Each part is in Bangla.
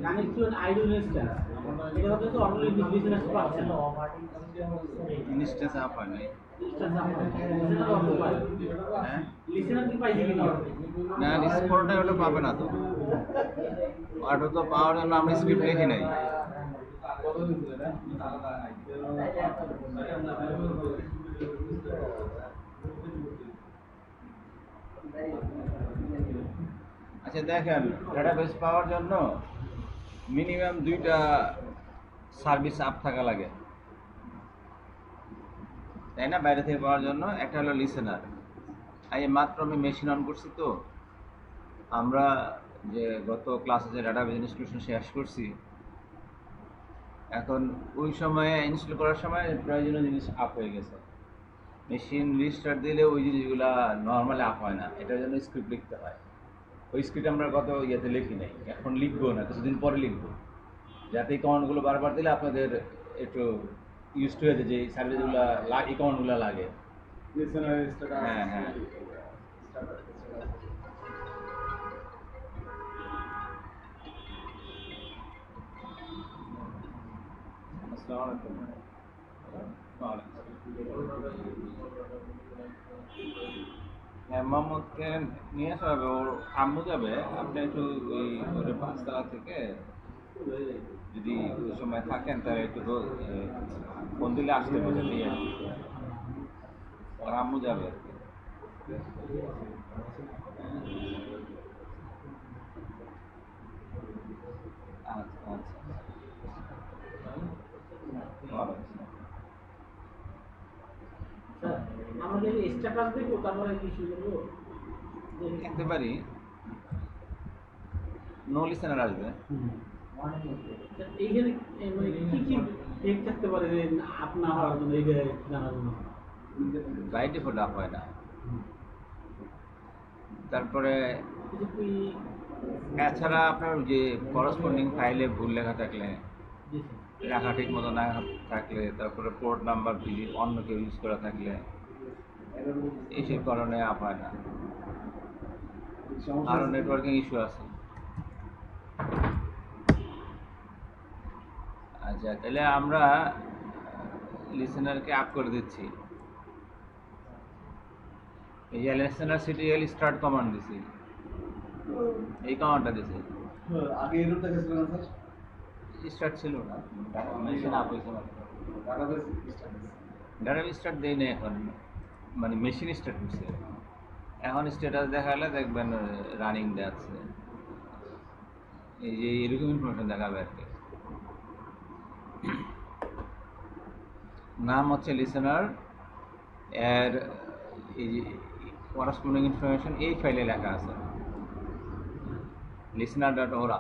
কানেকশন আইডল ইনস্ট্যান্স এটা হচ্ছে তো অলরেডি বিজনেস পাচ্ছেন ইনস্ট্যান্স আপ হয় নাই ইনস্ট্যান্স আপনার লিসেনার অত পায় হ্যাঁ লিসেনার কি পাইছে কিনা না রিসপন্ডটা ওটা পাবে না তো অটো তো পাওয়ার জন্য আমরা স্ক্রিপ্ট লিখি নাই আচ্ছা দেখেন ডাটাবেস পাওয়ার জন্য মিনিমাম 2টা সার্ভিস আপ থাকা লাগে, তাই না? বাইরে থেকে পাওয়ার জন্য একটা হলো লিসেনার। এই মাত্র আমি মেশিন অন করছি, তো আমরা যে গত ক্লাসে যে ডাটাবেস ইনস্টলেশন শেষ করছি, এখন ওই সময়ে ইনস্টল করার সময় প্রয়োজনীয় জিনিস আপ হয়ে গেছে। মেশিন রিস্টার্ট দিলে ওই জিনিসগুলো নর্মালি আপ হয় না, এটার জন্য স্ক্রিপ্ট লিখতে হয়। ওই স্ক্রিপ্ট আমরা গত ইয়েতে লিখি নাই, এখন লিখবো না, কিছুদিন পরে লিখবো, যাতে এই কমান্ডগুলো বারবার দিলে আপনাদের একটু ইউজ হয়ে যায় যে এই সার্ভিসগুলো এই কমান্ডগুলো লাগে। হ্যাঁ হ্যাঁ হ্যাঁ, মোহাম্মদকে নিয়ে আসা হবে, ওর আম্মু যাবে। আপনি একটু ওই ওর 5 তলা থেকে যদি ওই সময় থাকেন তাহলে একটু ফোন দিলে আসতে পারে, নিয়ে ওর আম্মু যাবে আর কি। আচ্ছা আচ্ছা আমাকে স্ট্যাটাস দেখবো তারপরে কি শুরু করবো দেখতে পারি। নো লিসেনার আসবে। এইখানে মানে কি কি টেক থাকতে পারে যে আপনা হওয়ার জন্য এই জানার জন্য বাই ডিফল্ট আপ হয় না। তারপরে এছাড়া আপনার যে করসপন্ডিং ফাইলে ভুল লেখা থাকলে, লেখা ঠিক মতো না থাকলে, তারপরে পোর্ট নাম্বার অন্য কেউ ইউজ করা থাকলে, এইসব কারণে আপ হয় না। আরও নেটওয়ার্কিং ইস্যু আছে। আচ্ছা, তাহলে আমরা লিসেনারকে আপ করে দিচ্ছি। এই যে লিসেনার সিটিএল স্টার্ট কমান্ড দিছি, এই কমান্ডটা দিছি। আগে এরটা গেছিল না স্যার, স্টার্ট ছিল না, মেশিন আপ হয়েছে মানে ডাটাবেস স্টার্ট দেই না এখন, মানে মেশিন স্টার্ট করছে। এখন স্ট্যাটাস দেখালে দেখবেন রানিং দেখাচ্ছে, এই যে এরকম ইনফরমেশন দেখাবে আর কি। নাম হচ্ছে লিসেনার, এর এই যে করসপন্ডিং ইনফরমেশন এই ফাইলে লেখা আছে, লিসেনার ডট ওরা।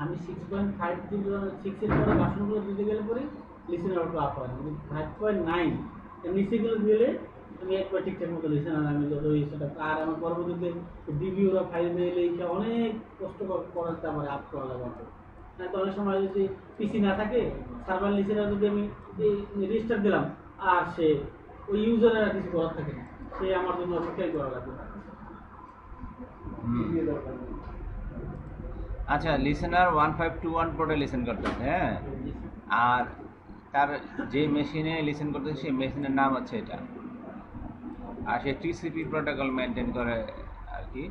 আমি 6.5 দিলে 6 এর পরে ভাষণগুলো দিতে গেলে পরে লিসেনার অটো আপ হয়, কিন্তু 5.9 এর নিচে গুলো দিলে আমি একবার ঠিকঠাক মতো লিসেনার আমি যত সেটা। আর আমার পরবর্তীতে ডিবি ওরা ফাইল দিলে এইটা অনেক কষ্ট করাতে আমার আপ করা লাগে। না তো অনেক সময় যদি পিসি না থাকে, সার্ভার লিসেনার যদি আমি রেজিস্টার দিলাম আর সে ওই ইউজারের আর কিছু করার থাকে না, সে আমার জন্য অপেক্ষাই করা লাগবে। আচ্ছা, লিসেনার 1521 পোর্টে লিসেন করতেছে, হ্যাঁ, আর তার যে মেশিনে লিসেন করতেছে সেই মেশিনের নাম হচ্ছে এটা, আর সে টিসিপি প্রোটোকল মেনটেন করে আর কি।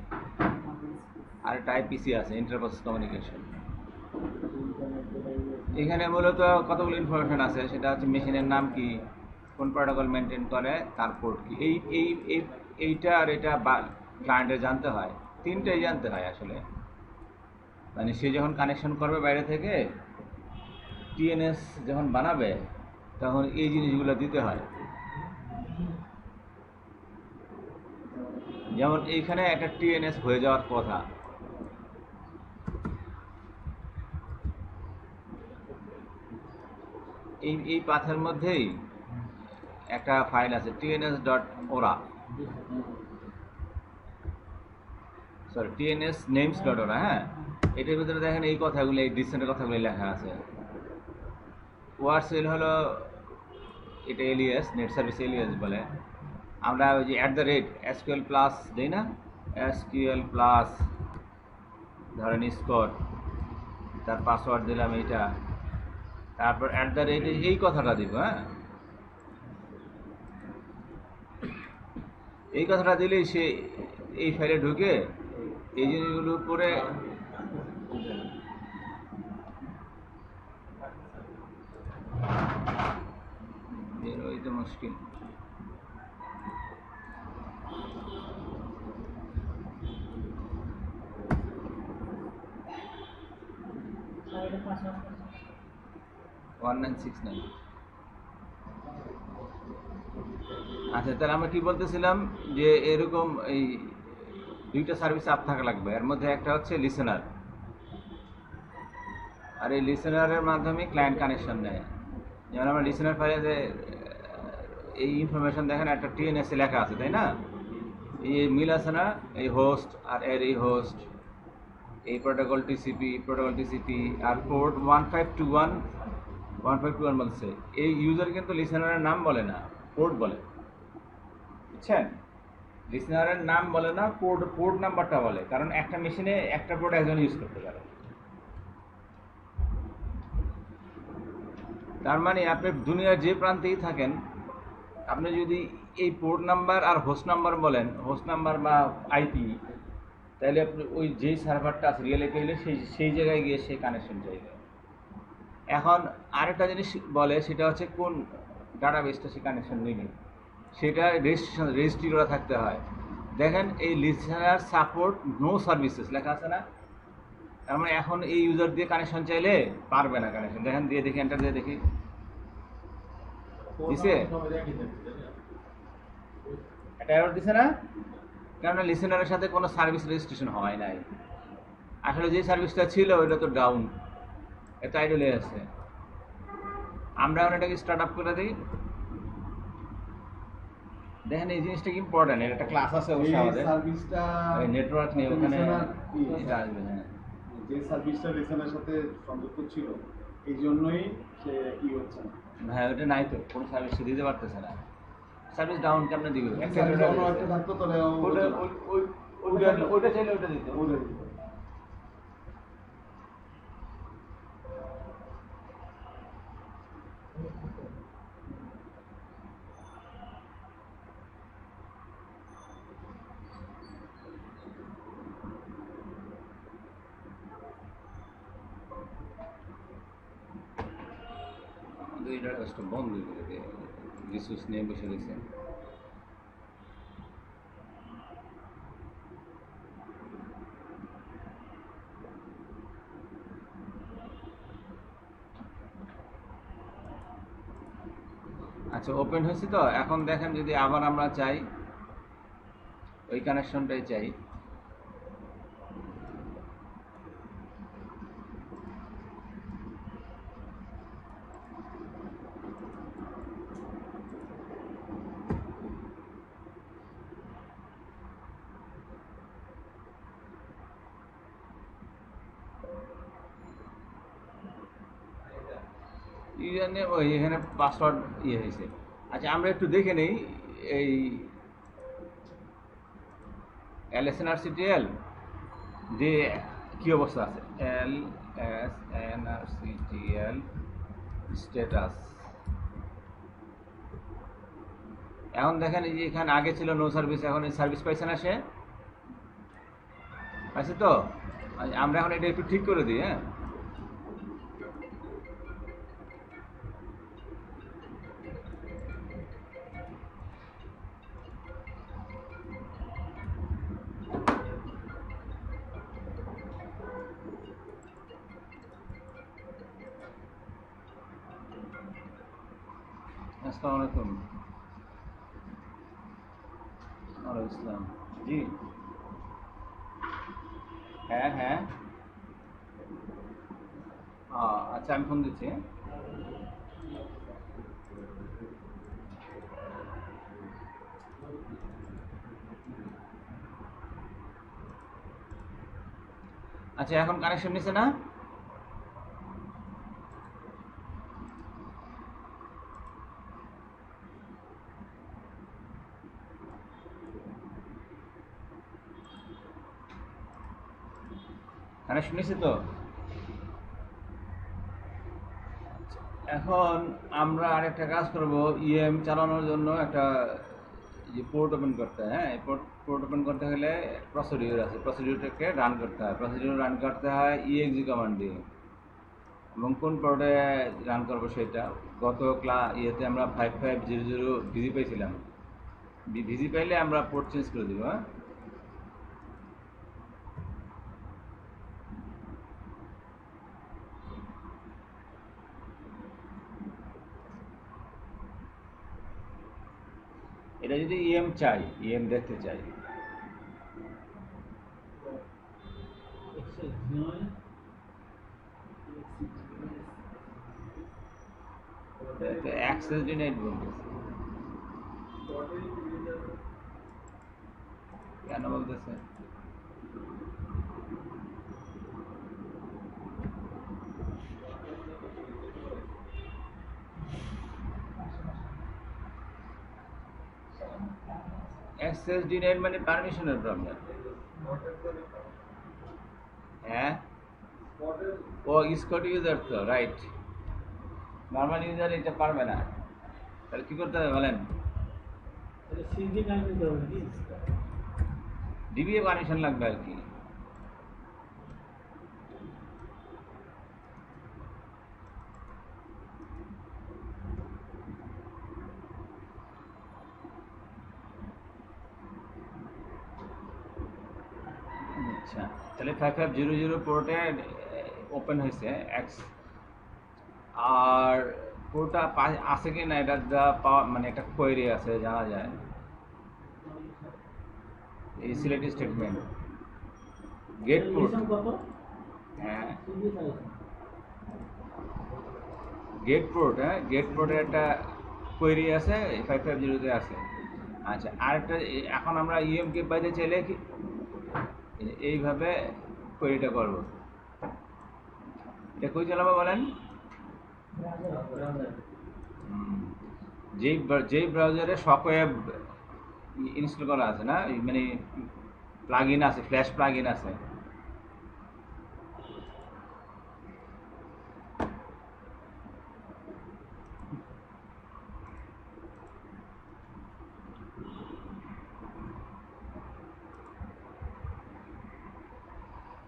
আর টাইপ পিসি আছে, ইন্টার প্রসেস কমিউনিকেশন। এখানে মূলত কতগুলো ইনফরমেশন আছে, সেটা হচ্ছে মেশিনের নাম কি, কোন প্রোটোকল মেনটেন করে, তার পোর্ট কি। এইটা আর এটা ক্লায়েন্টের জানতে হয়, তিনটাই জানতে হয় আসলে। মানে সে যখন কানেকশন করবে বাইরে থেকে, টিএনএস যখন বানাবে, তখন এই জিনিসগুলো দিতে হয়। যেমন এইখানে একটা টিএনএস হয়ে যাওয়ার কথা, এই পাথের মধ্যেই একটা ফাইল আছে tns ডট ওরা, সরি tns names ডট ওরা। হ্যাঁ, এটার ভিতরে দেখেন এই কথাগুলো, এই ডিসেন্টের কথাগুলো লেখা আছে। ওয়ারসেল হলো এটা এলিয়াস, নেট সার্ভিস এলিয়াস বলে। আমরা ওই যে @SQL প্লাস দিই না, SQL প্লাস ধরেন স্কোর, তার পাসওয়ার্ড দিলাম এইটা, তারপর এই কথাটা দিব। হ্যাঁ, এই কথাটা দিলেই সে এই ফাইলে ঢুকে এই জিনিসগুলো করে বেরোই তো মুশকিল। স্যার এটা পাসওয়ার্ড 1969। আচ্ছা, তাহলে আমরা কি বলতেছিলাম যে এরকম এই দুইটা সার্ভিস আপ থাকা লাগবে। এর মধ্যে একটা হচ্ছে লিসেনার, আর এই লিসেনারের মাধ্যমে ক্লায়েন্ট কানেকশন নেয়। যেমন আমরা লিসেনার ফাইলে যে এই ইনফরমেশন দেখেন একটা TNS এ লেখা আছে, তাই না? এই মিল আছে না, এই হোস্ট আর এর এই হোস্ট, এই প্রোটোকল TCP আর পোর্ট 1521 বলছে। এই ইউজার কিন্তু লিসেনারের নাম বলে না, পোর্ট বলে, বুঝছেন? লিসেনারের নাম বলে না, পোর্ট নাম্বারটা বলে, কারণ একটা মেশিনে একটা পোর্ট একজন ইউজ করতে পারে। তার মানে আপনি দুনিয়ার যে প্রান্তেই থাকেন, আপনি যদি এই পোর্ট নাম্বার আর হোস্ট নাম্বার বলেন, হোস্ট নাম্বার বা আইপি, তাহলে আপনি ওই যেই সার্ভারটা আছে রিয়েলে কইলে সেই জায়গায় গিয়ে সেই কানেকশন চাইবে। এখন আরেকটা জিনিস বলে, সেটা হচ্ছে কোন ডাটাবেসটা সে কানেকশন নেবে, সেটা রেজিস্ট্রি করা থাকতে হয়। দেখেন এই লিসেনার সাপোর্ট নো সার্ভিসেস লেখা আছে না, তার মানে এখন এই ইউজার দিয়ে কানেকশন চাইলে পারবে না কানেকশন। দেখেন দিয়ে দেখি, এন্টার দিয়ে দেখি, দিছে একটা এরর দিছে না, কারণ লিসেনারের সাথে কোনো সার্ভিস রেজিস্ট্রেশন হয় নাই। আসলে যে সার্ভিসটা ছিল ওইটা তো ডাউন, এটা আইডলে আছে। আমরা এখন এটাকে স্টার্ট আপ করে দিই। দেখেন এই জিনিসটা কি ইম্পর্টেন্ট, এটা একটা ক্লাস আছে অবশ্যই আমাদের সার্ভিসটা নেটওয়ার্ক নিয়ে, ওখানে এটা আসবে। হ্যাঁ, যে সার্ভিসটা লিসেনারের সাথে সংযুক্ত ছিল এই জন্যই সে কি হচ্ছে না। হ্যাঁ, ওটা নাই তো, কোনো সার্ভিস দিতে পারতেছে না। সার্ভিস ডাউন কেমনে দিবে? একটা থাকতো তাহলে ওইটা চাইলে ওইটা দিত। ওদের দিত। দুইটা কাজটা বন্ধ করে দিয়ে রিসোর্স নিয়ে বসে দিয়েছে। আচ্ছা, ওপেন হয়েছে তো। এখন দেখেন যদি আবার আমরা চাই ওই কানেকশনটাই চাই, ইউজার নেম ওই এখানে পাসওয়ার্ড ইয়ে হয়েছে। আচ্ছা, আমরা একটু দেখে নেই এই LSNRCTL যে কী অবস্থা আছে। LSNRCTL status. এখন দেখেন এই যে এখানে আগে ছিল নো সার্ভিস, এখন এই সার্ভিস পাইছে না, সে পাইছে তো। আমরা এখন এটা একটু ঠিক করে দিই। হ্যাঁ, আসসালামু আলাইকুম। ওয়ালাইকুম আসসালাম। জি, হ্যাঁ হ্যাঁ, আচ্ছা আমি ফোন দিচ্ছি। আচ্ছা এখন কানেকশন নিছে না? কানেকশন নিছে তো? এখন আমরা আরেকটা কাজ করব, ইএম চালানোর জন্য একটা যে পোর্ট ওপেন করতে হয়। হ্যাঁ, পোর্ট ওপেন করতে হলে প্রসিডিউর আছে, প্রসিডিউরটাকে রান করতে হয়। প্রসিডিউর রান করতে হয় ইএক্সি কমান্ড দিয়ে। এবং কোন পোর্টে রান করবো সেটা গত ইয়েতে আমরা 5500 ভিজি পাইছিলাম। ভিজি পাইলে আমরা পোর্ট চেঞ্জ করে দিব। হ্যাঁ, এটা যদি ইএম চাই, ইএম দেখতে চাই, অ্যাক্সেস ডিনাইড বলতেছে। কেন বলতেছে? অ্যাক্সেস ডিনাইড মানে পারমিশনের প্রবলেম। হ্যাঁ, ও স্কট ইউজার তো, রাইট। নর্মাল ইউজার এটা পারবে না, তাহলে কি করতে হবে বলেন? ডিবিএ পারমিশন লাগবে আর কি। আচ্ছা, তাহলে 5500 পোর্টে ওপেন হয়েছে এক্স, আর পোর্টটা আছে কি না এটা পাওয়া মানে একটা কোয়েরি আছে, জানা যায়। এই সিলেক্ট স্টেটমেন্ট গেট পোর্ট, হ্যাঁ গেট পোর্ট, হ্যাঁ গেট পোর্টের একটা কোয়েরি আছে 5500-তে আছে। আচ্ছা, আরেকটা এখন আমরা ইএমকে বাইরে চাইলে কি এইভাবে কোয়েরিটা করবো। এটা কই চালাবো বলেন? যেই ব্রাউজারে শকওয়েভ ইনস্টল করা আছে না, মানে প্লাগ ইন আছে, ফ্ল্যাশ প্লাগ ইন আছে।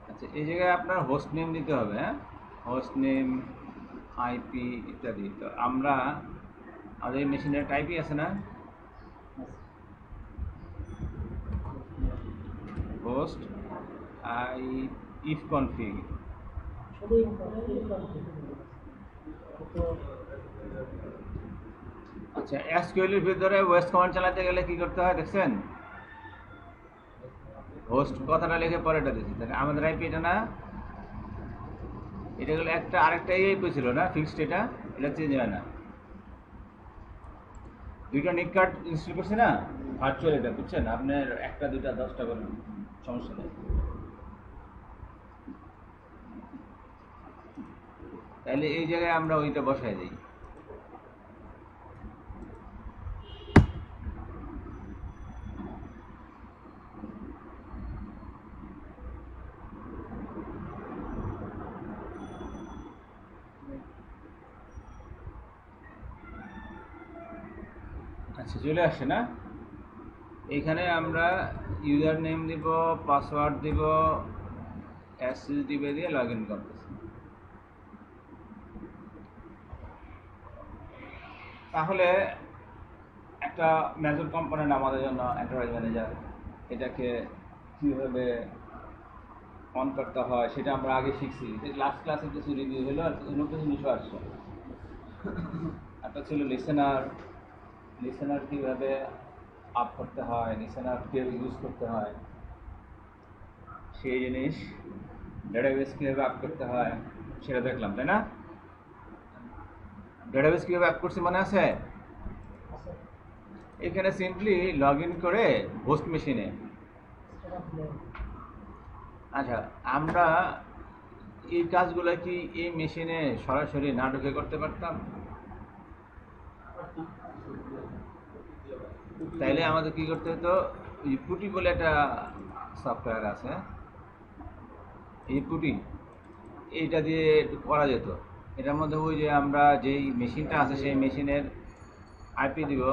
আচ্ছা, এই জায়গায় আপনার হোস্ট নেম দিতে হবে। হ্যাঁ, হোস্ট নেম, আইপি ইত্যাদি। তো আমরা আমাদের মেশিনের টাইপই আছে না, হোস্ট আই ইফ কনফিগ। আচ্ছা, এসকিউএল এর ভিতরে ওয়েস্ট কমান্ড চালাতে গেলে কি করতে হয় দেখছেন? হোস্ট কথাটা লিখে পরেটা দিচ্ছি, তাহলে আমাদের আইপি এটা না, এটা গেলে একটা আরেকটা আইপি ছিল না ফিক্সড, এটা চেঞ্জ হয় না। দুইটা নিক কার্ড ইনস্টল করছে না ভার্চুয়াল, এটা বুঝছেন? আপনার একটা দুইটা 10টা করে সমস্যা নেই। তাহলে এই জায়গায় আমরা ওইটা বসাই দিই। আচ্ছা, চলে আসছে না? এইখানে আমরা ইউজার নেম দিব, পাসওয়ার্ড দিব, এসএসডিবি দিয়ে লগ ইন করতেছি। তাহলে একটা মেজর কম্পোনেন্ট আমাদের জন্য এন্টারপ্রাইজ ম্যানেজার, এটাকে কীভাবে অন করতে হয় সেটা আমরা আগে শিখছি। লাস্ট ক্লাসে কিছু রিভিউ হলো, আর নতুন জিনিসও আসছে। একটা ছিল লিসেনার কীভাবে আপ করতে হয়, লিসেনার কীভাবে ইউজ করতে হয় সেই জিনিস, ডেটাবেস কীভাবে আপ করতে হয় সেটা দেখলাম, তাই না? ডেটাবেস কীভাবে আপ করছি মনে আছে? এখানে সিম্পলি লগ ইন করে হোস্ট মেশিনে আচ্ছা, আমরা এই কাজগুলো কি এই মেশিনে সরাসরি না ঢুকে করতে পারতাম? তাইলে আমাদের কি করতে হতো, এই পুটি বলে একটা সফটওয়্যার আছে, এই পুটি এইটা দিয়ে করা যেত। এটার মধ্যে ওই যে আমরা যেই মেশিনটা আছে সেই মেশিনের আইপি দিব,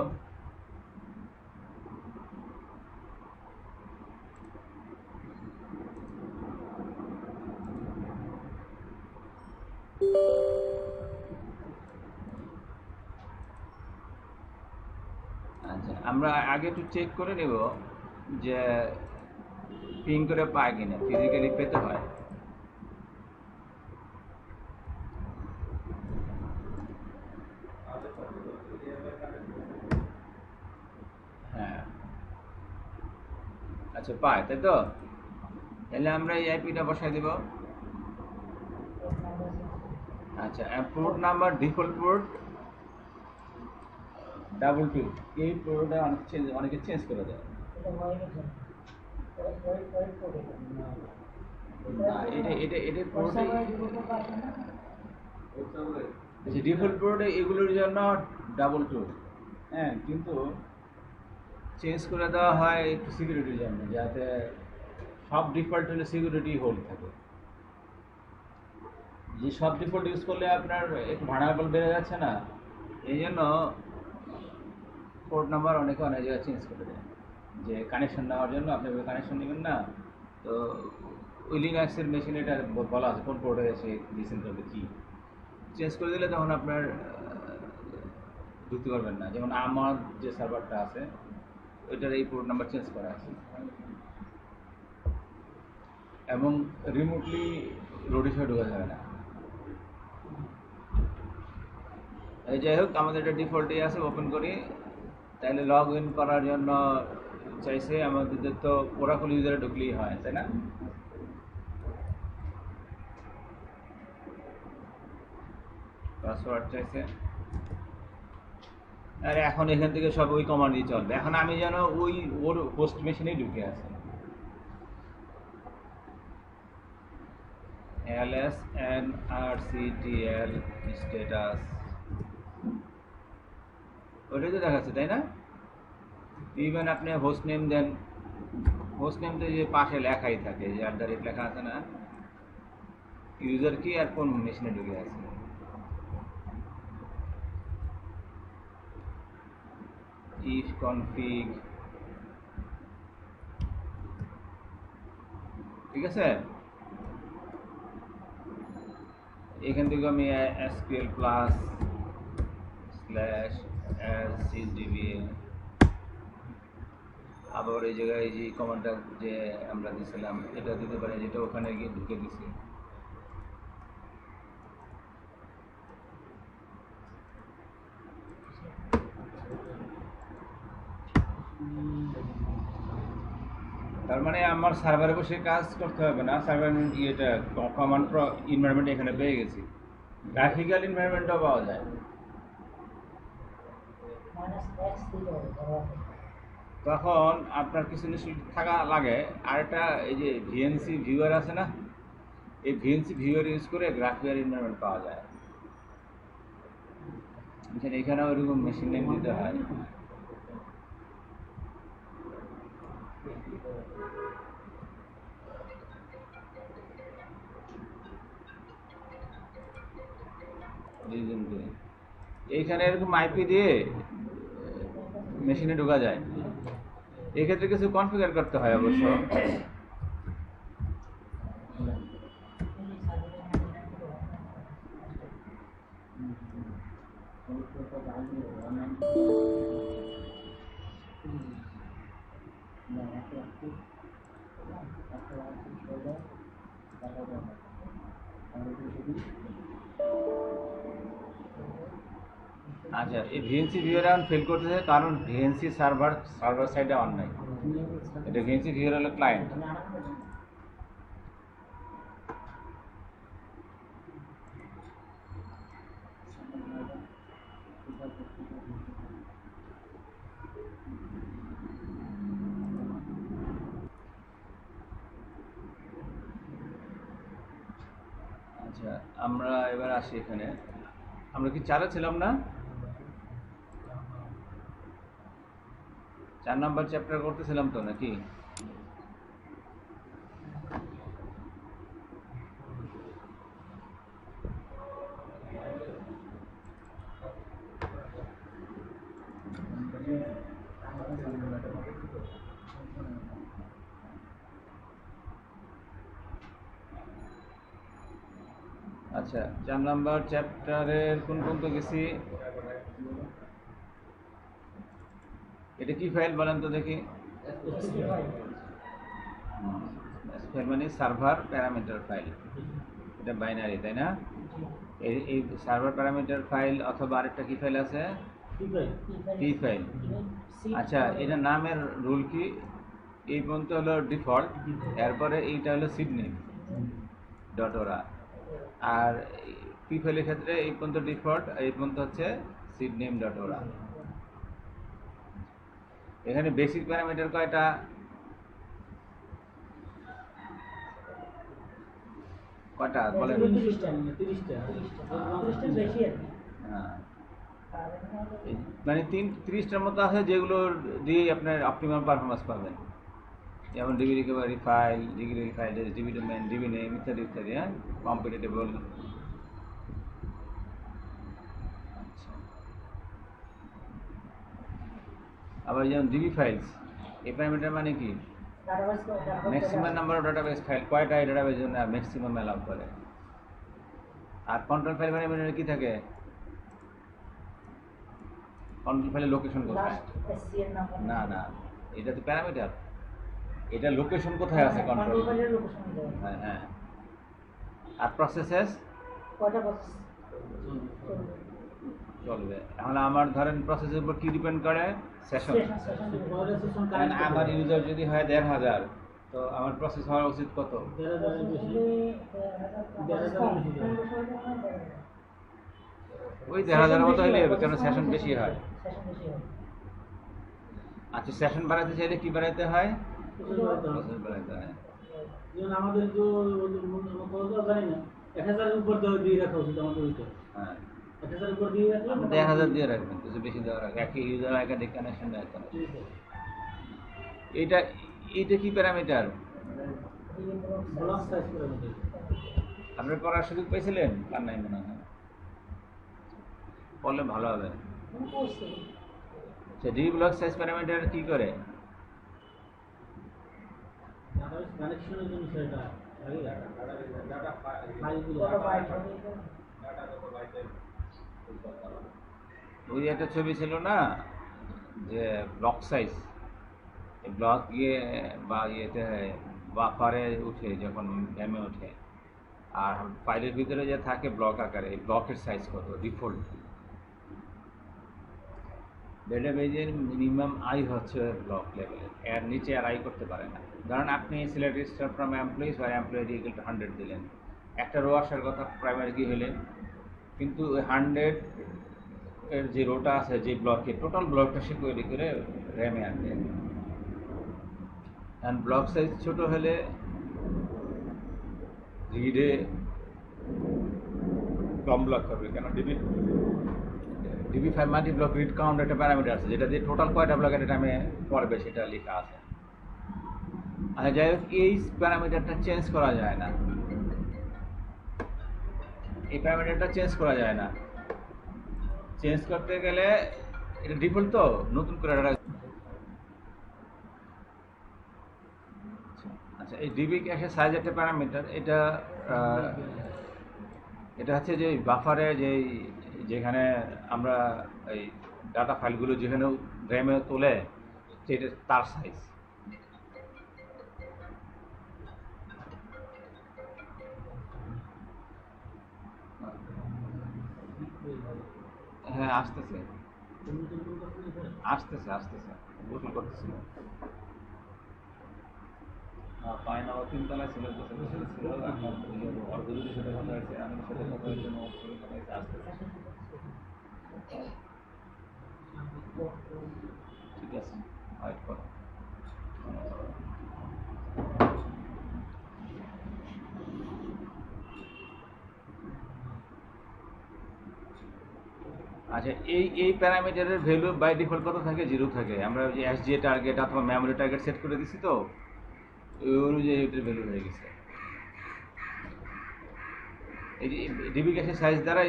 আচ্ছা আমরা আগে একটু চেক করে নেব যে পিং করে পায় কিনা, ফিজিক্যালি পেতে হয়। হ্যাঁ, আচ্ছা পায়, তাই তো? তাহলে আমরা এই আইপিটা বসাই দেব। আচ্ছা, পোর্ট নাম্বার ডিফল্ট পোর্ট 22, এই পোর্টটা অনেকে চেঞ্জ করে দেয়। না, এটা পোর্টে ডিফল্ট পোর্টে এগুলোর জন্য 22। হ্যাঁ, কিন্তু চেঞ্জ করে দেওয়া হয় একটু সিকিউরিটির জন্য, যাতে সব ডিফল্ট হলে সিকিউরিটি হোল্ড থাকে। যে সব ডিফল্ট ইউজ করলে আপনার একটু ভাড়াবল বেড়ে যাচ্ছে না, এই জন্য পোর্ট নাম্বার অনেকে অনেক জায়গায় চেঞ্জ করে দেয়, যে কানেকশন নেওয়ার জন্য আপনি কানেকশন নেবেন না, তো ওই লিনাক্সের মেশিনে এটা বলা আছে কোন পোর্টে এসে লিসেন করবে কি। চেঞ্জ করে দিলে তখন আপনার ঢুকতে পারবেন না। যেমন আমার যে সার্ভারটা আছে ওইটার এই পোর্ট নাম্বার চেঞ্জ করা আছে, এবং রিমোটলি রোড হিসেবে ঢোকা যাবে না। এই যাই হোক, আমাদের এটা ডিফল্টই আছে, ওপেন করি। তাহলে লগ ইন করার জন্য চাইছে আমাদের, তো ওরাকল ইউজারে ঢুকলেই হয়, তাই না? পাসওয়ার্ড চাইছে, আর এখন এখান থেকে সব ওই কমান্ডই চলবে। এখন আমি যেন ওর হোস্ট মেশিনেই ঢুকে আছি। LSNRCTL স্ট্যাটাস ওইটাই তো দেখাচ্ছে, তাই না? ইভেন আপনি হোস্ট নেম দেন, হোস্ট নেম তো যে পাশে লেখাই থাকে, যে @ লেখা আছে না, ইউজার কি আর কোন মেশিনে ঢুকে আছে। if config, ঠিক আছে? এখান থেকে আমি SQL প্লাস /sysdba, আবার এই জায়গায় যে কমান্ডটা যে আমরা দিয়েছিলাম এটা দিতে পারি, যেটা ওখানে গিয়ে ঢুকে দিছি। তার মানে আমার সার্ভারে বসে কাজ করতে হবে না, সার্ভার ইয়েটা কমান্ড এনভায়রনমেন্ট এখানে পেয়ে গেছি, গ্রাফিক্যাল এনভায়রনমেন্টও পাওয়া যায়। তখন আপনার কিছু জিনিস থাকা লাগে। আর একটা এই যে ভিএনসি ভিউয়ার আছে না, এই ভিএনসি ভিউয়ার ইউজ করে গ্রাফিক্যাল এনভায়রনমেন্ট পাওয়া যায়। এখানেও এরকম মেশিন নেম দিতে হয়। এইখানে এরকম আইপি দিয়ে মেশিনে ঢোকা যায়। এক্ষেত্রে কিছু কনফিগার করতে হয় অবশ্য। আচ্ছা, এই ভিএনসি ভিউয়ার এখন ফেল করতেছে কারণ ভিএনসি সার্ভার সাইডে অন নাই। এটা ভিএনসি ভিউয়ার হলো ক্লায়েন্ট। আমরা এবার আসি এখানে। আমরা কি 4-এ ছিলাম না? 4 নাম্বার চ্যাপ্টার করতেছিলাম তো নাকি? আচ্ছা, 4 নাম্বার চ্যাপ্টারের কোন পর্যন্ত গেছি? এটা কি ফাইল বলেন তো দেখি? ফাইল মানে সার্ভার প্যারামিটার ফাইল। এটা বাইনারি, তাই না? এই সার্ভার প্যারামিটার ফাইল অথবা আরেকটা কি ফাইল আছে? P file. আচ্ছা, এটা নামের রুল কি? এই পর্যন্ত হলো ডিফল্ট, এরপরে এইটা হলো সিড নেম ডট ওরা। আর পি ফাইলের ক্ষেত্রে এই পর্যন্ত ডিফল্ট, এই পর্যন্ত হচ্ছে সিড নেম ডট ওরা। এখানে বেসিক প্যারামিটার কয়টা? কয়টা বলেন? 30টা। হ্যাঁ, মানে 30টার মতো আছে যেগুলো দিয়ে আপনার অপটিমাম পারফরমেন্স পাবেন, যেমন DB recovery file, degree file, DB domain, DB name ইত্যাদি ইত্যাদি। হ্যাঁ, কম্পিটেবল। আচ্ছা, আবার যেমন ডিবি ফাইলস, এই প্যারামিটার মানে কি? Maximum number of database file, কয়টা এই ডাটাবেস জন্য ম্যাক্সিমাম অ্যালাউ করে। আর কন্ট্রোল ফাইল প্যারামিটার কি থাকে? কন্ট্রোল ফাইলের লোকেশন কোথায়? না না, এটা তো প্যারামিটার, এটা লোকেশন কোথায় আছে কন্ট্রোল? হ্যাঁ হ্যাঁ। আর প্রসেসেস চলবে। এখন আমার ধরেন প্রসেসের উপর কি ডিপেন্ড করে? সেশন। আমার ইউজার যদি হয় 1,500, তো আমার প্রসেস হওয়া উচিত কত? ওই 1,500 মতো হলে হবে, কারণ সেশন বেশি হয়। আচ্ছা, সেশন বাড়াতে চাইলে কি বাড়াতে হয়? প্রসেস বাড়াতে হয়। যেমন আমাদের জানি না 1000-এর উপর দিয়ে রাখা উচিত আমাদের ওইটা। হ্যাঁ, 1000-এর উপর দিয়ে রাখলে আপনি 1000 দিয়ে রাখবেন, কিছু বেশি দেওয়া রাখবেন। একই ইউজার একাধিক কানেকশন রাখবেন। এইটা এইটা কি প্যারামিটার? Block size parameter. আপনার করার সুযোগ পেয়েছিলেন? আর নাই মনে হয়, পড়লে ভালো হবে। আচ্ছা, ডি ব্লক সাইজ প্যারামিটার কি করে? কানেকশনের জন্য সেটা ওই একটা ছবি ছিল না যে ব্লক সাইজ, ব্লক গিয়ে বা ইয়েতে বাফারে উঠে, যখন র্যামে ওঠে, আর ফাইলের ভিতরে যে থাকে ব্লক আকারে, এই ব্লকের সাইজ কত ডিফল্ট। ডেটাবেজের মিনিমাম আই হচ্ছে ব্লক লেভেলের, এর নিচে আর আই করতে পারে না। ধরেন আপনি সিলেক্ট স্টার ফ্রম এমপ্লয়িজ আর এমপ্লয়ি ইকুয়াল টু 100 দিলেন, একটা রো আসার কথা প্রাইমারি কি হলে, কিন্তু 100 এর যে রোটা আছে, যে ব্লকে টোটাল ব্লকটা সে তৈরি করে র্যামে আনবে। অ্যান্ড ব্লক সাইজ ছোট হলে রিডে কম ব্লক হবে, কেন DB5 multi block read count একটা প্যারামিটার আছে, যেটা দিয়ে টোটাল কয়টা ব্লক একটা টাইমে পড়বে সেটা লেখা আছে। আর যাই হোক, এই প্যারামিটারটা চেঞ্জ করা যায় না, এই প্যারামিটারটা চেঞ্জ করা যায় না। চেঞ্জ করতে গেলে এটা ডিফল্ট, তো নতুন করে একটা। আচ্ছা, এই ডিবি ক্যাশের সাইজ একটা প্যারামিটার, এটা হচ্ছে যে বাফারে যেখানে আমরা এই ডাটা ফাইলগুলো যেখানে র্যামে তোলে, সেটা তার সাইজ। হ্যাঁ, আসতেছে আসতেছে আসতেছে, গোসল করতেছিল। পায়না ও 3 তলায় ছিল, ছিল এখন অর্ধদূরের সাথে কথা হয়েছে, আমি সাথে কথা হয়েছে, কথা হয়েছে, আসতেছে। ঠিক আছে, ওয়েট করো। আচ্ছা, এই প্যারামিটারের ভ্যালু বাই ডিফল্ট কত থাকে? 0 থাকে। আমরা ওই যে এসজিএ টার্গেট অথবা মেমোরি টার্গেট সেট করে দিছি, তো ওই অনুযায়ী এটার ভ্যালু হয়ে গেছে। এই যে ডিবি ক্যাশের সাইজ দ্বারা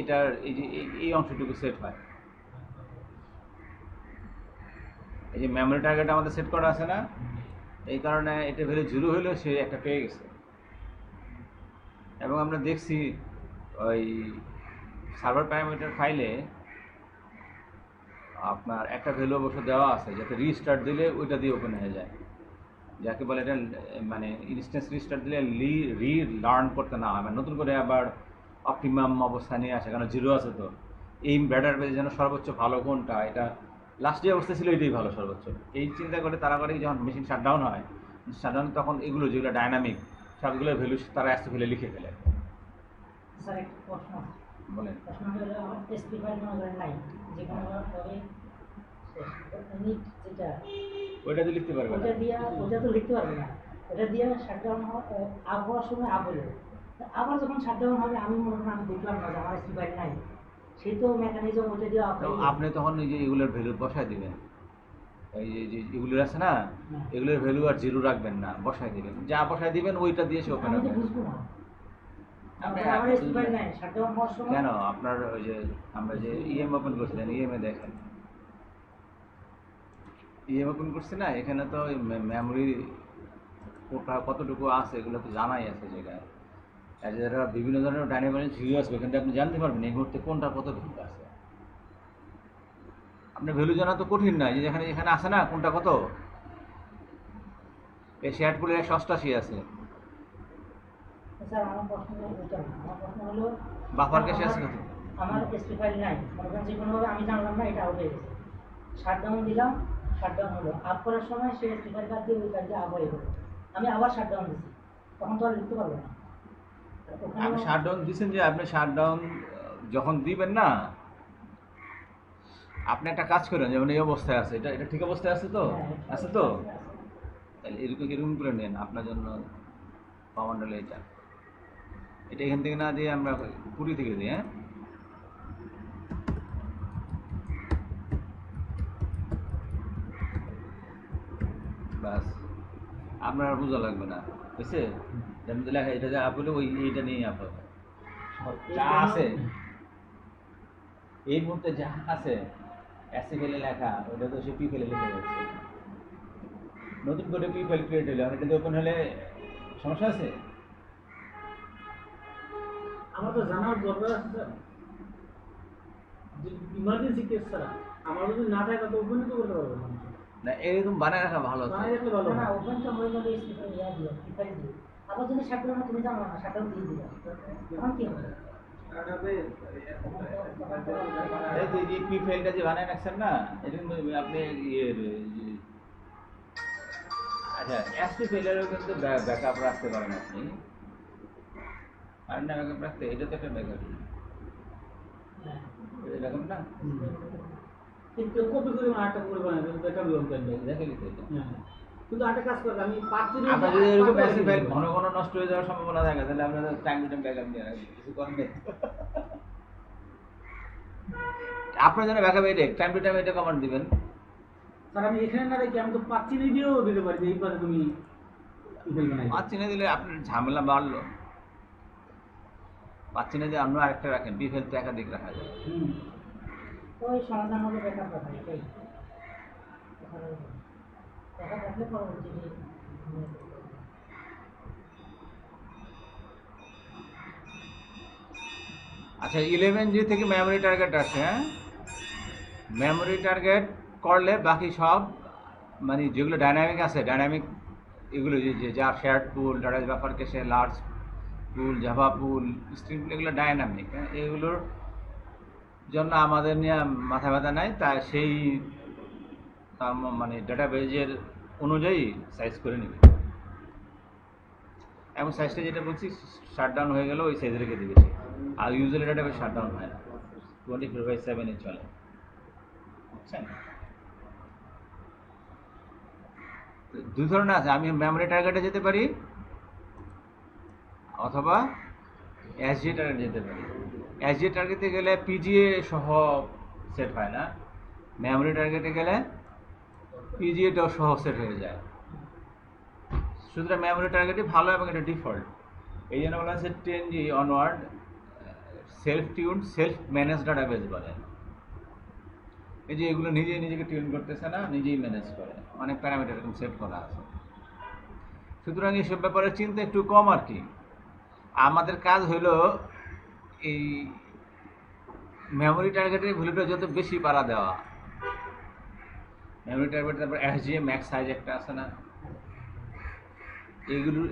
এটার এই যে এই অংশটুকু সেট হয়। এই যে মেমোরি টার্গেট আমাদের সেট করা আছে না, এই কারণে এটা ভ্যালু 0 হলেও সে একটা পেয়ে গেছে। এবং আমরা দেখছি ওই সার্ভার প্যারামিটার ফাইলে আপনার একটা ভ্যালু অবশ্য দেওয়া আছে, যাতে রিস্টার্ট দিলে ওইটা দিয়ে ওপেন হয়ে যায়, যাকে বলে এটা মানে ইনস্ট্যান্স রিস্টার্ট দিলে লার্ন করতে না হয়, মানে নতুন করে আবার অপটিমাম অবস্থা নিয়ে আসে, কারণ 0 আছে তো। এই ব্যাটার বেজে যেন সর্বোচ্চ ভালো কোনটা, এটা লাস্ট যে অবস্থা ছিল এটাই ভালো সর্বোচ্চ, এই চিন্তা করে তারা করে যখন মেশিন শাটডাউন হয়, শাটডাউন তখন এগুলো যেগুলো ডায়নামিক সবগুলোর ভ্যালু তারা আসতে ফেলে লিখে ফেলে। স্যার একটা প্রশ্ন আছে। বলেন। প্রশ্ন হলো আমার এসপি ফাইল মনে করেন নাই, যে কোনো ভাবে ইউনিট যেটা ওইটা দিয়ে লিখতে পারবে না। ওটা তো লিখতে পারবে না, ওটা দিয়ে শাটডাউন আপ হওয়ার সময় আপ হলো, আবার যখন শাটডাউন হবে আমি মনে করেন আমি দেখলাম না যে আমার এসপি ফাইল নাই, সেই তো মেকানিজম ওটা দিয়ে আপ তো আপনি তখন এই যে এগুলোর ভ্যালু বসায় দিবেন, এই যে এগুলোর আছে না, এগুলোর ভ্যালু আর 0 রাখবেন না, বসায় দিবেন, যা বসায় দিবেন ওইটা দিয়ে সে ওপেন আমি তো হবে। বুঝবো না আপনি আমার এসপি ফাইল নাই শাটডাউন হওয়ার সময়। কেন আপনার ওই যে আমরা যে ইএম ওপেন করছিলেন, ইএম এ দেখেন, ইএম ওপেন করছি না, এখানে তো মেমোরি কোটা কতটুকু আছে এগুলো তো জানাই আছে জায়গায়। আর যারা বিভিন্ন ধরনের ডাইনামিক ভিউ আসবে, এখানে আপনি জানতে পারবেন এই মুহূর্তে কোনটা কত ভ্যালু আছে। আপনার ভ্যালু জানা তো কঠিন না, যে এখানে এখানে আছে না কোনটা কত, এই শেয়ারগুলো 188 আছে। স্যার আমার প্রশ্ন ওইটা না, আমার প্রশ্ন হলো বাফার ক্যাশে আছে কত? আমার এসপি ফাইল নাই, মনে করেন যে কোনোভাবে আমি জানলাম না এটা আউট হয়ে গেছে, শাটডাউন দিলাম, শাটডাউন হলো, আপ করার সময় সে এসপি ফাইল বাদ দিয়ে ওই কাজটা আপ হয়ে গেল, আমি আবার শাটডাউন দিচ্ছি, তখন তো আর লিখতে পারবো না। আপনি শাটডাউন দিচ্ছেন, যে আপনি শাটডাউন যখন দিবেন না, আপনি একটা কাজ করেন, যেমন এই অবস্থায় আছে, এটা এটা ঠিক অবস্থায় আছে তো, আছে তো, তাহলে এরকম করে নেন আপনার জন্য কমান্ডাল এটা এখান থেকে না দিয়ে আমরা পুরী থেকে দিই। হ্যাঁ, বাস আপনার আর বোঝা লাগবে না, বুঝছে? যেমন লেখা এটা যা আপ হলে ওই এইটা নিয়ে আপ হবে, যা আছে এই মুহূর্তে যা আছে এসি ফেলে লেখা, ওটা তো সে পি ফেলে লিখে যাচ্ছে। নতুন করে পি ফাইল ক্রিয়েট হলে এটা ওপেন হলে সমস্যা আছে। আমার তো জানার দরকার আছে স্যার, যে ইমার্জেন্সি কেস ছাড়া আমার যদি না থাকে তো ওপেন তো করতে পারবো না। না, এরকম বানায় রাখা ভালো তো। বানাই রাখলে ভালো না হয়। ওপেন তো হয়ে গেলে এসপি ফাইল ইয়া দিও, এসপি ফাইল দিও, আবার যদি শাটডাউন তুমি জানো না, শাটডাউন দিয়ে দিও, তখন কি হবে? এই যে এই পি ফাইলটা যে বানায় রাখছেন না, এটা কিন্তু আপনি আচ্ছা এসপি ফাইলেরও কিন্তু ব্যাকআপ রাখতে পারেন আপনি, আর না ব্যাকআপ রাখতে, এটা তো একটা ব্যাকআপ, এরকম না কিন্তু কপি করে আরেকটা করে বানাই দেবো, দেখা বিলম্ব করবে। দেখে নিতে এটা। কিন্তু আরেকটা কাজ করবে, আমি পাচ্ছি না। আপনার যদি এরকম এসপি ফাইল ঘন ঘন নষ্ট হয়ে যাওয়ার সম্ভাবনা থাকে, তাহলে আপনার টাইম টু টাইম ব্যাকআপ নিয়ে রাখবেন, কিছু করেন নেই। আপনার জন্য ব্যাকআপ এটা টাইম টু টাইম এটা কমান্ড দিবেন। স্যার আমি এখানে না রেখে আমি তো পাচ্ছি না দিয়েও দিতে পারি যে এই পাশে তুমি ইমেল বানাই দাও। পাচ্ছি না দিলে আপনার ঝামেলা বাড়লো, পাচ্ছি না দিয়ে অন্য আরেকটা রাখেন, পি ফাইল তো একাধিক রাখা যায়। হুম। ওই সমাধান হলো ব্যাকআপ রাখা, এটাই ব্যাকআপ রাখলে পরবর্তী আচ্ছা 11G থেকে মেমোরি টার্গেট আসে। হ্যাঁ, মেমোরি টার্গেট করলে বাকি সব মানে যেগুলো ডাইনামিক আছে, ডাইনামিক এগুলো যে যা শেয়ার্ড পুল, ডাটাবেস বাফার ক্যাশে, লার্জ পুল, জাভা পুল, স্ট্রিম পুল, এগুলো ডাইনামিক। হ্যাঁ, এগুলোর জন্য আমাদের নিয়ে মাথা ব্যথা নাই, তাই সেই তার মানে ডাটাবেজের অনুযায়ী সাইজ করে নেবে, এবং সাইজটা যেটা বলছি শাটডাউন হয়ে গেল ওই সাইজ রেখে দিবে। আর ইউজুয়ালি ডাটাবেস শাটডাউন হয় না, 24/7 চলে, বুঝছেন? দুই ধরনের আছে, আমি মেমোরি টার্গেটে যেতে পারি অথবা এসজি টার্গেটে যেতে পারি। এসজি টার্গেটে গেলে পিজিএ সহ সেট হয় না, মেমোরি টার্গেটে গেলে পিজিএটাও সহ সেট হয়ে যায়। সুতরাং মেমোরি টার্গেটই ভালো এবং এটা ডিফল্ট। এই জন্য বলা হচ্ছে 10G onward self tune self manage database বলে। এই যে এগুলো নিজেই নিজেকে টিউন করতেছে না, নিজেই ম্যানেজ করে, অনেক প্যারামিটার এরকম সেট করা আছে। সুতরাং এইসব ব্যাপারে চিন্তা একটু কম আর কি। আমাদের কাজ হলো এই মেমোরি টার্গেটের ভ্যালুটা যত বেশি বাড়া দেওয়া। মেমোরি টার্গেট, তারপর SGA ম্যাক্স সাইজ একটা আছে না,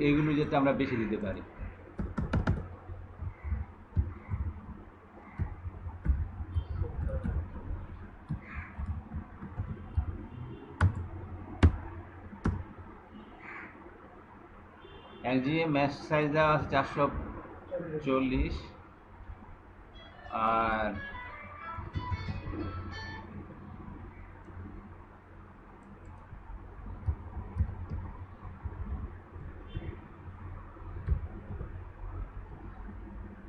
এইগুলো যাতে আমরা বেশি দিতে পারি। SGA ম্যাক্স সাইজ দেওয়া আছে 440, আর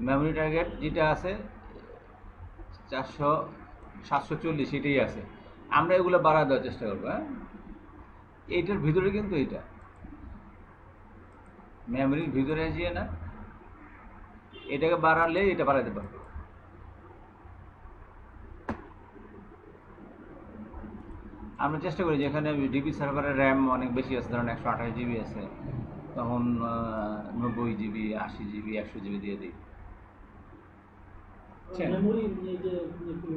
মেমোরি টার্গেট যেটা আছে 740 এটাই আছে। আমরা এগুলো বাড়া দেওয়ার চেষ্টা করবো। হ্যাঁ, এইটার ভিতরে কিন্তু এইটা মেমোরির ভিতরে আসিয়ে না, এটাকে বাড়ালে এটা বাড়াতে পারবো। আমরা চেষ্টা করি যেখানে ডিবি সার্ভারের র্যাম অনেক বেশি আছে, ধরেন 128 GB আছে, তখন 90 GB, 80 GB, 100 GB দিয়ে দিই। মেমোরি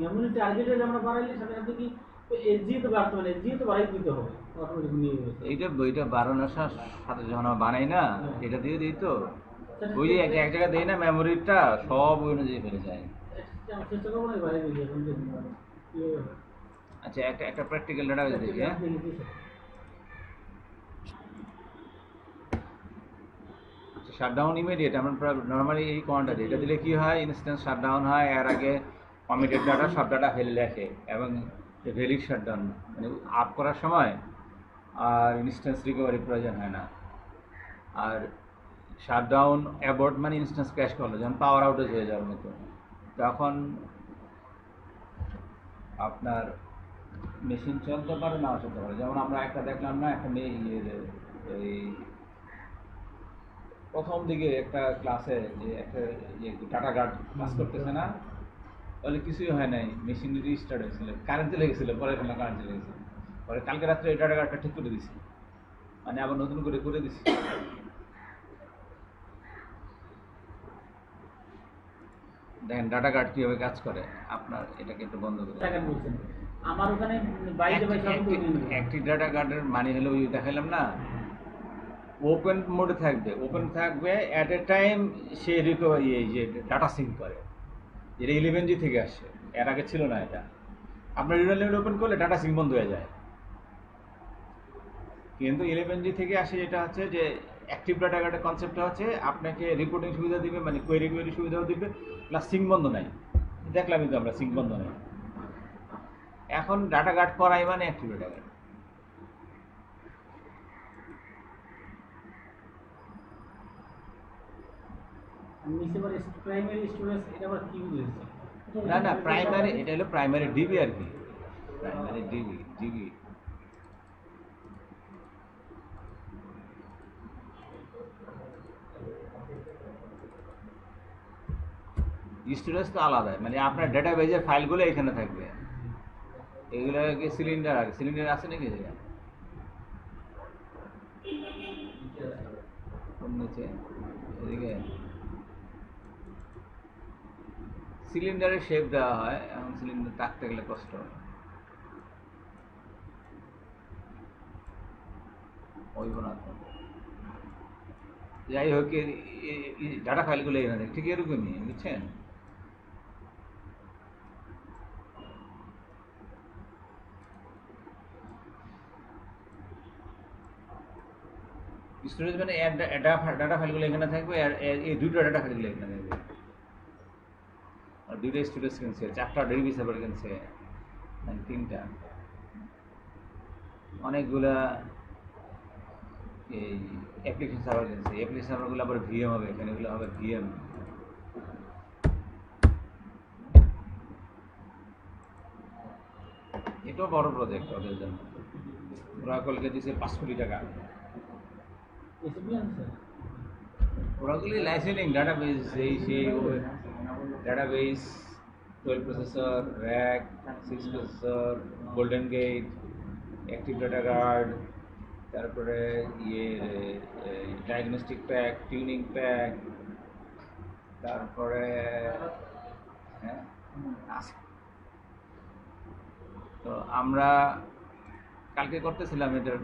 মেমোরি টার্গেটেড আমরা বাড়াইলে সাথে সাথে কি এসজি তো বাড়তে মানে এসজি তো বাড়াই দিতে হবে অটোমেটিক নিয়ে গেছে। এইটা বাড়ানোর সাথে যখন আমরা বানাই না, এটা দিয়ে দিই তো ওই যে এক জায়গায় দেই না মেমোরিটা, সব ওই অনুযায়ী ফেলে যায়। চেষ্টা করবো না বাড়াই দিই এখন যে আচ্ছা, একটা প্র্যাকটিক্যাল ডাটা দেখি। হ্যাঁ, শাটডাউন ইমিডিয়েট আমরা নর্মালি এই কমান্ডটা দিই। এটা দিলে কি হয়, ইনস্ট্যান্স শাটডাউন হয়, এর আগে কমিটেড ডাটা সব ডাটা ফেলে রাখে, এবং ভ্যালিড শাটডাউন মানে আপ করার সময় আর ইনস্ট্যান্স রিকভারি প্রয়োজন হয় না। আর শাটডাউন অ্যাবর্ট মানে ইনস্ট্যান্স ক্র্যাশ করলো, যখন পাওয়ার আউটেজ হয়ে যাওয়ার মতো, তখন আপনার মেশিন চলতে পারে না চলতে পারে। যেমন আমরা একটা দেখলাম না, একটা এই প্রথম দিকে একটা ক্লাসে যে একটা ডাটা গার্ড ক্লাস করতেছে না, তাহলে কিছুই হয় নাই, মেশিন রিস্টার্ট হয়েছিল, কারেন্টে লেগেছিল, পরে ফেলা কারেন্টে লেগেছিল, পরে কালকে রাত্রে এই ডাটা গার্ডটা ঠিক করে দিছি, মানে আবার নতুন করে দিছি। দেখেন ডাটা গার্ড কীভাবে কাজ করে। আপনার এটাকে একটু বন্ধ করে আমার ওখানে বাইরে একটি ডাটা গার্ডের মানে হলো ওই দেখালাম না, ওপেন মোডে থাকবে, ওপেন থাকবে at a time say recovery এই যে ডাটা সিঙ্ক করে, যেটা 11G থেকে আসছে, এর আগে ছিল না এটা। আপনার রিডার লেভেল ওপেন করলে ডাটা সিঙ্ক বন্ধ হয়ে যায়, কিন্তু 11G থেকে আসে যেটা হচ্ছে যে অ্যাক্টিভ ডাটা গার্ডের কনসেপ্টটা হচ্ছে আপনাকে রিপোর্টিং সুবিধা দিবে, মানে কোয়েরি সুবিধাও দিবে, প্লাস সিঙ্ক বন্ধ নাই। দেখলামই তো আমরা সিঙ্ক বন্ধ নাই। এখন ডাটা গার্ড করাই মানে active data guard. Primary storage এটা আবার কি বুঝেছে? না প্রাইমারি, এটা হলো প্রাইমারি ডিবি আর কি, প্রাইমারি ডিবি। স্টোরেজ তো আলাদা, মানে আপনার ডেটাবেজের ফাইলগুলো এখানে থাকবে, এগুলো কি সিলিন্ডার আছে নাকি নিচে এদিকে সিলিন্ডারের শেপ দেওয়া হয়, এখন সিলিন্ডার টাকতে গেলে কষ্ট হয়, ওইব না। যাই হোক, ডাটা ফাইলগুলো এখানে থাকে, ঠিক এরকমই, বুঝছেন? স্টোরেজ মানে ডাটা ফাইলগুলো এখানে থাকবে, আর এই দুটো ডাটা ফাইলগুলো এখানে থাকবে, আর দুইটা স্টোরেজ কিনছে, 4টা ডিবি সার্ভার কিনছে, মানে 3টা, অনেকগুলা এই অ্যাপ্লিকেশন সার্ভার কিনছে। অ্যাপ্লিকেশন সার্ভারগুলো আবার ভিএম হবে, এখানে এগুলো হবে ভিএম। এটাও বড় প্রজেক্ট ওদের জন্য। ওরাকলকে দিছে 5 কোটি টাকা। এসবই আনছে ওরাকলি লাইসেন্সিং ডাটাবেস, সেই database, 12 processor, rack, 6 processor, golden gate, active data guard, তারপরে ডায়াগনস্টিক প্যাক, টিউনিং প্যাক, তারপরে হ্যাঁ আছে। তো আমরা কালকে করতেছিলাম এটার